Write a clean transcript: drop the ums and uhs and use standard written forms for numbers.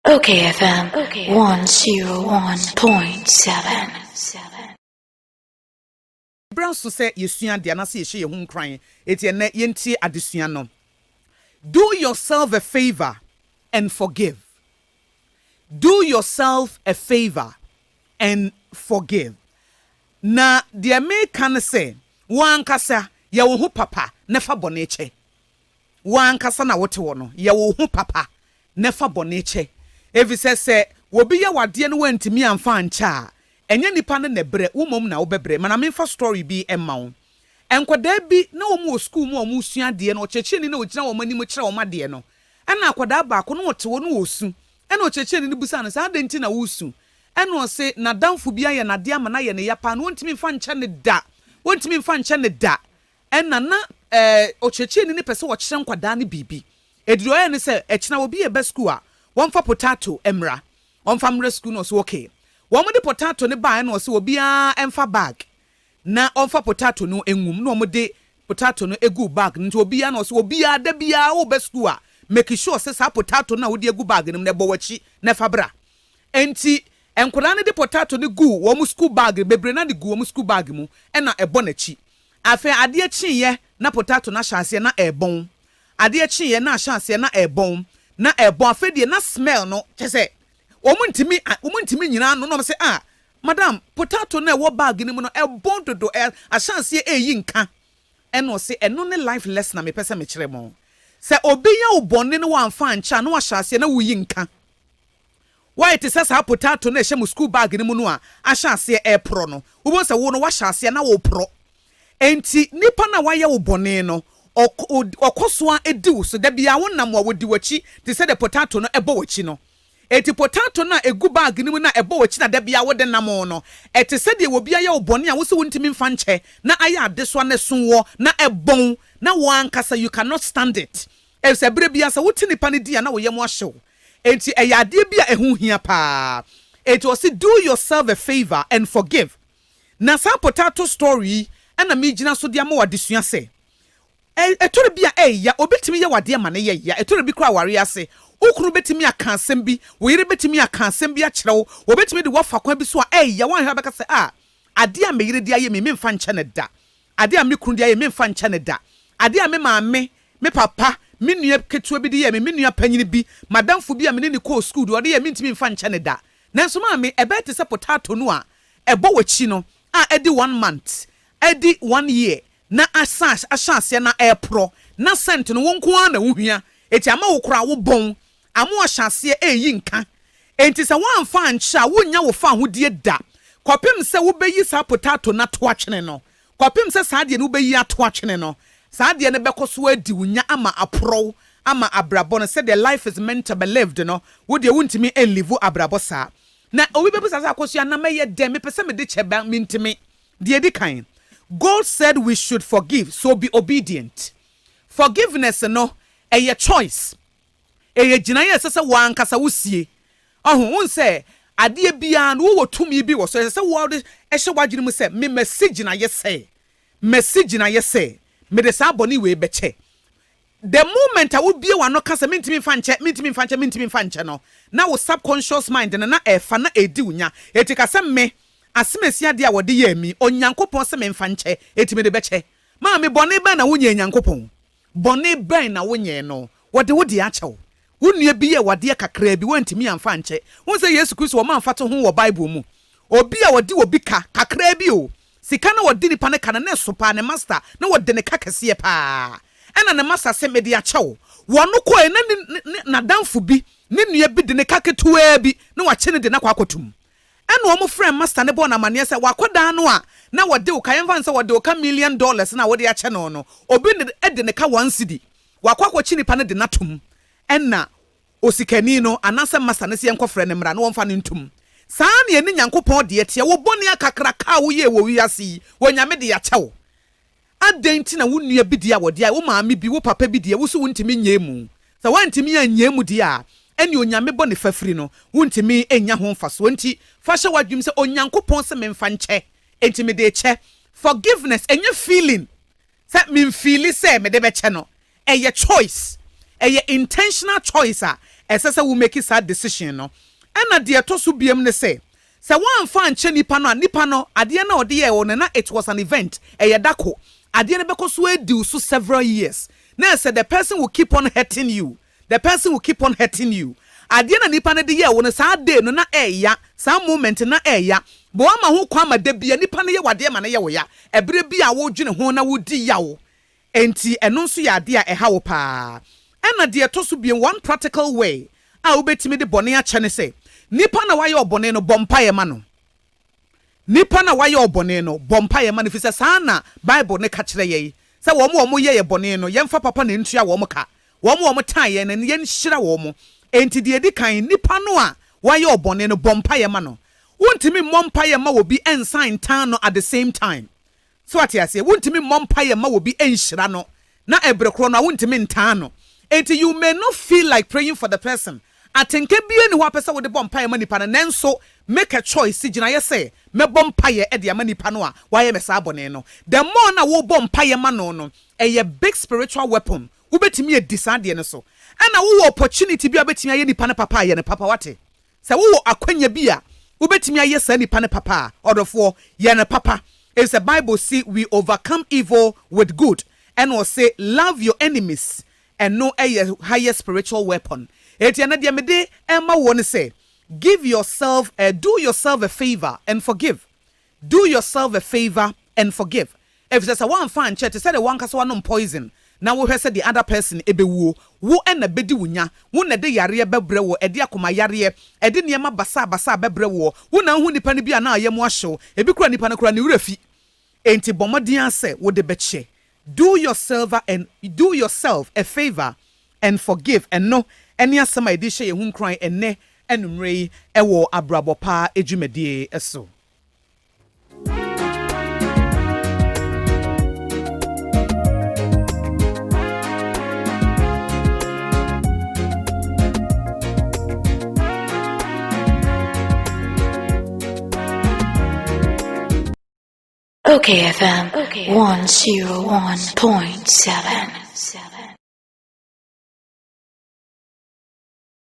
OKFM 101.7. Brown so say yesua de na say ye ho nkran eti ene yentie adesua no. Do yourself a favor and forgive. Do yourself a favor and forgive. Na de me kan say wan kasa ye wo ho papa nefa bone che. Wan kasa na wote wo no ye wo ho papa nefa bone che. Evi se wobi ya wade no wantimi amfa ancha enye nipa ne nebre womom na wobebre mana memfa story bi emma wo enkoda bi na wo mu school mu omu sua de no ochecheni na ogina wo mani mu kire wo made no ena akoda ba ko no wote wo no wosu ena ochecheni ne busa no sa adenti na wosu ena o se na danfo bi aye na de ama na ye ne yapa no wontimi mfa ncha ne da wontimi mfa ncha ne da ena na ochecheni ne pese wo kire nkoda ne bibi ediro ye ne se echina wo bi e be school a one for potato emra one family school no so okay one de potato ne buy no so obia emfa bag na on for potato no engum no mo de potato no egu bag nti obia no so obia da bia wo be school a make sure say sa potato na wo de egu bag nim ne bo wachi na fabra enti enkoda ne de potato ne gu wo mu school bag bebre na de gu wo mu school bag mu e na ebo na chi afa ade chiye na potato na hyase na ebon ade chiye na hyase na ebon na ebon afedie na smell no chese omuntimi nyina no say madam potato na wo bag ni mu no ebon dodo ahyanse eyi nka eno say eno ne life lesson na me pese me kire mo se obiya obonne no wamfa ncha no ahyanse na wuyi nka why it says potato na ehye mu school bag ni mu no ahyanse pro no wo say wo no wahyanse na wo pro enti nipa na waye obonne no Akosua ediw so da bia wonam wa wodi wachi te say the potato no ebo wachi no eti potato na egu bag ni mu na ebo wachi na da bia wode nam no eti say de obi aye obone a wo se wontimi mfa nche na aye adeso na sonwo na ebon na wo ankasa you cannot stand it e say bre bia say woti nipa ne dia na wo yem ahyew enti eyade bia ehu hia pa eti o say do yourself a favor and forgive na sa potato story na me gina so dia ma wadesua say etore bia ya obetimi ye wade ma ne ye ya etore bi kra ware ase okuru betimi aka asem bi wo yire betimi aka asem bi a kyerɛw obetimi de wafa kwa bi so ya wan ha beka se ade a me yire dia ye me mfa nche ne da ade a me kunu dia ye me mfa nche ne da ade a me maame me papa me nua ketua bi dia me nua panyini bi madamfo bi a me ne ko school do ye me ntimi mfa nche ne da nanso maame ebete se potato no a ebo wachi no edi 1 month edi 1 year na asase na pro na sent no wonko na wohua eti ama wo kora wo bon amo asase eyi nka enti se wamfa ancha wonya wo fa hodie da kopem se wo beyi sa potato na to atwene no kopem se sa de no beyi ato atwene no sa de ne bekoso adi wonya ama apro ama abrabo no said the life is meant to be lived no wo de wontimi enlive abrabo sa na obi bebu sa Akosua na meye de me pese me de cheba mintimi de edi kan God said we should forgive, so be obedient. Forgiveness no a choice. A jinaye sese wan kasa wusie. Won say ade bia no wo tumi bi wo so sese wo de ehye wadwene mu say me message na ye say. Message na ye say. Me de sa boni we beche. The moment I will be one no kasa mintimi fanche no. Na wo subconscious mind na efa na edi unya. Etikasa me asemesia de a wode ye mi onyankopon se me mfa nche etime de beche ma me bone ban na wonye nyankopon bone ban na wonye no wode wodi achew wonua bi ye wade kakra bi wantimi amfa nche won se Yesu Kristo wo manfa to ho wo Bible mu obi a wode obi ka kakra bi o sika na wode nipa ne kana na sopa ne master na wode ne kakese pa ena ne master se me de achew wono ko na danfo bi ne nua bi de ne kaketua bi na wache ne de na kwakotum eno omo friend master ne bo na mane se wakoda no a na wode o kan fan se wode o ka $1 million na wode ache no no obi ne de ne ka 1 cedi wakwakochi nipa ne de natum enna osikani no anase master ne se enko frɛ ne mra no wonfa ne ntum saa ne eni nyankopɔn de etie wo boni akakra ka wo ye wo wiase wo nyame de ya chewo adenti na wonnua bi dia wode a wo maame bi wo papa bi dia wo so wontimi nyemu sa wantimi anyemu dia eni onyame bɔ ne fafiri no wontimi enya ho mfaso nti fa hye wadwum se onyankopɔn se memfa nche enti me de che forgiveness enye feeling se me feeli se me de be che no eye choice eye intentional choice ɛsɛ we make that decision no ɛna deɛ to so biem ne sɛ one fan che nipa no adeɛ na ɔde yɛ wɔ na it was an event ɛyɛ dako adeɛ no bɛkɔ so adi so several years na sɛ the person will keep on hurting you adeɛ na nipa no de yɛ wɔ no saa day no na ɛya saa moment na ɛya bo ama ho kwa ma da bia nipa no yɛ wadeɛ ma no yɛ wɔ ya ɛbere bi a wodwene ho na wodi yawo enti ɛno nso yɛ adeɛ a ɛha wo paa ɛna deɛ to so biem one practical way a wobɛtumi de bɔne akyɛ ne sɛ nipa na wayɛ ɔbɔne no bɔmpa yɛ ma no nipa na wayɛ ɔbɔne no bɔmpa yɛ ma no fi sɛ saa na bible ne ka kyerɛ yɛ sɛ wɔn yɛ bɔne no yɛmfa papa ne ntua wɔn ka wɔn taa yɛ no yɛn hyira wɔn enti deɛ di kan nipa no a wayɛ ɔbɔne no bɔmpa yɛ ma no wontumi mmɔ mpa yɛ ma wɔ bi ɛnsan tan no at the same time so ate aseɛ wontumi mmɔ mpa yɛ ma wɔ bi ɛnhyira no na ɛbrɛ korɔ no a wontumi ntan no enti you may not feel like praying for the person atenke bie ni ho apɛ wode bɔ mpaeɛ ma nipa no nanso make a choice gyina yɛ sɛ mɛbɔ mpaeɛ de ama nipa no a wayɛ me saa bɔne no the more na wobɔ mpaeɛ ma no ɛyɛ big spiritual weapon wobɛtumi adi saa deɛ no so ɛna wowɔ opportunity bi a wobɛtumi ayɛ nipa no papa ayɛ ne papa wate sɛ wowɔ akwanya bi a wobɛtumi ayɛ saa nipa no papa a ɔdɔfoɔ yɛ ne papa it's the Bible say we overcome evil with good and will say love your enemies and no a higher spiritual weapon. Etiana diamede Emma won say, give yourself, do yourself a favor and forgive. Do yourself a favor and forgive. If there's a one fan church, said the one castle poison. Now we said the other person ebewu wo na bedi wunya wo na de yare bebre wo ede akoma yare ede niema basa bebre wo na hu nipa ne bia na ayem ahyew ebi kura nipa ne kura ne wurafi enti bomodin ase wo de beche do yourself a favor and forgive and no any asama edi hye hu nkran enne enumrei ewo Abrabopa edwumadie eso. OKFM 101.7.